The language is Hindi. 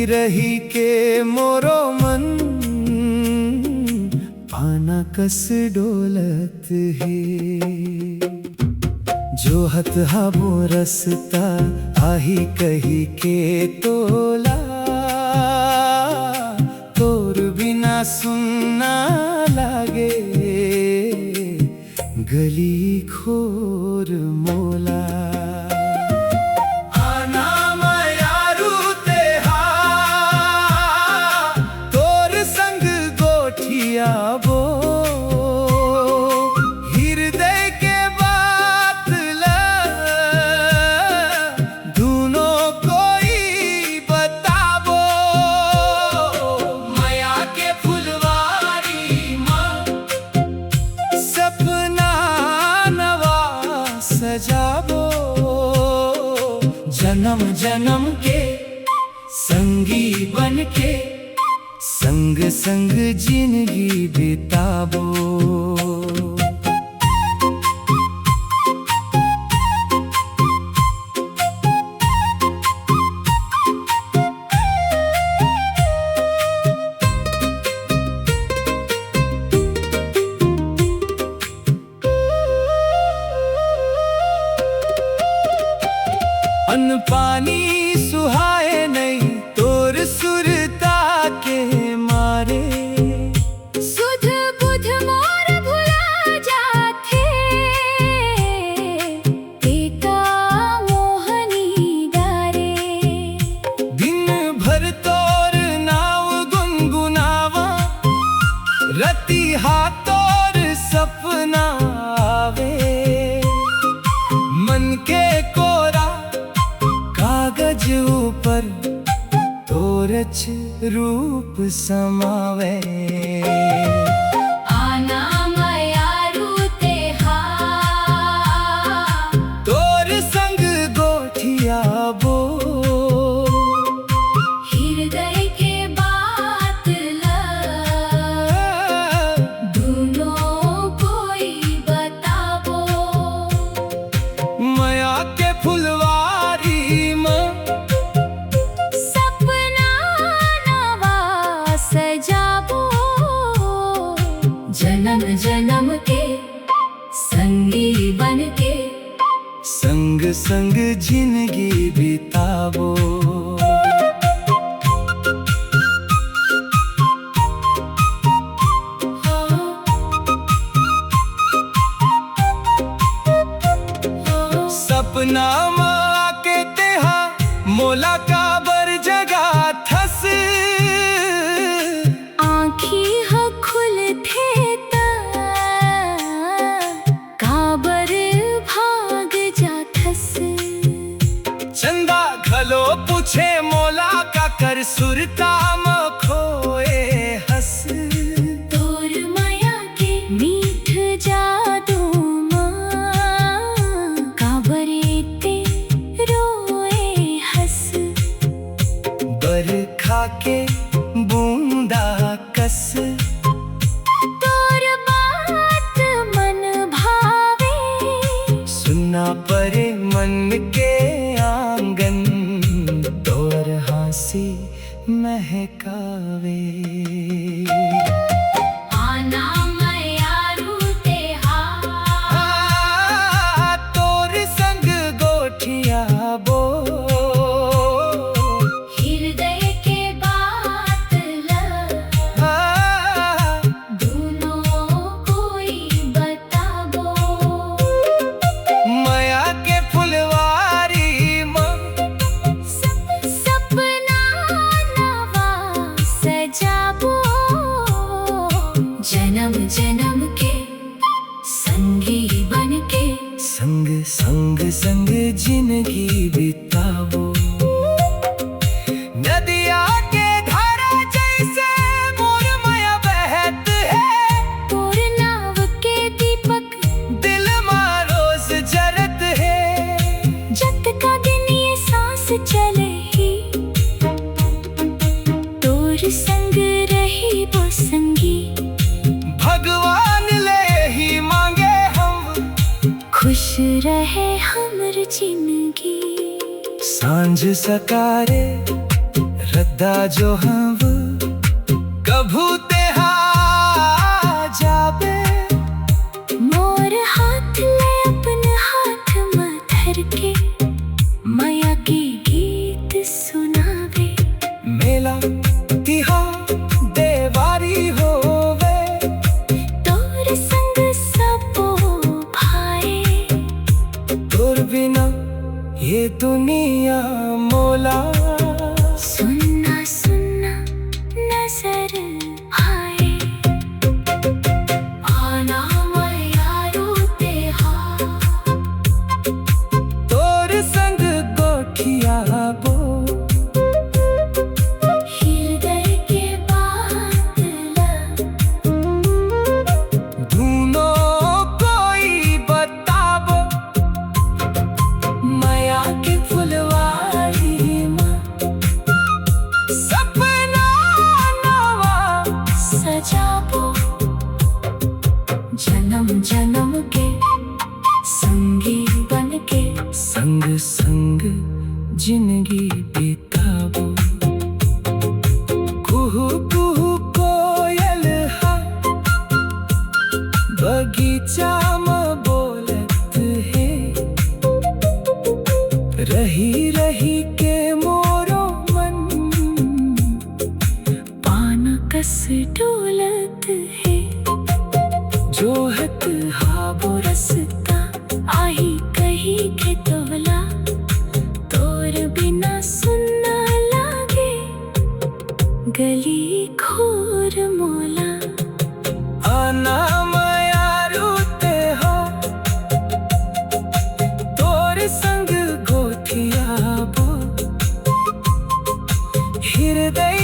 रही के मोरो मन पाना कस डोलत है। जो हत हाबो रसता आही कही के तोला, तोर बिना सुनना लागे गली खोर मोला। बो हृदय के बात ल दूनो कोई बताबो। माया के फुलवारी माँ सपना नवा सजाबो। जन्म जन्म के संगी बन के संग संग जिंदगी बिताबो। अन्न पानी सुहाए नहीं तोर सुरता के मारे। सुध बुध मोर भुला जाथे एका मोहनी डारे। दिन भर तोर नाव गुनगुनावा रति हाथोर सपना आवे। मन के कोरा कागज ऊपर तोरच रूप समावे। आना मयारू तेहा तोर संग गोठिया बो हृदय के बात ल दूनो कोई बताबो। माया के फुलवारी माँ सपना नवा सजाबो। जन्म जन्म के संगी बन के संग संग जिंदगी बिताबो। सपना माँ के तेहा मोला काबर जगा थस। आँखी ह खुलथे त काबर भाग जाथस। चंदा घलो पूछे मोला का कर सुरता म खोए हस। तोर माया के मीठ जादू माँ काबर ते रोए हस। बरखा के बूंदा कस तोर बात मन भावे। सुनना परे मन के आंगन तोर हासी महकावे। आना मयारू तेहा तोर संग गोठिया बो हृदय के बात ल दूनो कोई बताबो। माया के फुलवारी माँ सपना नवा सजाबो। जन्म जन्म के संगी बन के संग संग संग जिंदगी बिताबो। नदिया के धारा जैसे मोर माया बहत है। तोर नाव के दीपक दिल में रोज जरत है। जत का दिन ये सांस चले ही तोर संग रही वो संगी। भगवान ले ही मांगे हम खुश रहे हमर जिंदगी। सांझ सकारे हद्दा जो हम कभू तेहा जाबे मोर हाथ ले अपन हाथ में धर के माया की गीत सुनावे। मेला तिहा देवारी होवे तोर संग सबो भाए। तोर बिना ये दुनिया मोला सुनना सुनना नजर आए। आना यारो तेहा तोर संग गोठिया बो हृदय के बात दूनो कोई बताबो माया के फुलवारी में सपना नवा सजाबो। जन्म जन्म के संगी बन के संग संग जिंदगी बिताबो। कुहू कुहू कोयल हा बगीचा में बोलत है रही रही के मोरो मन पान कस डोलत है। जोहत हाबो रसता आही कही के तोला तोर बिना सुनना लागे गली खोर मोला। आना मायारू ते हो तोर संग गोठिया बो हृदय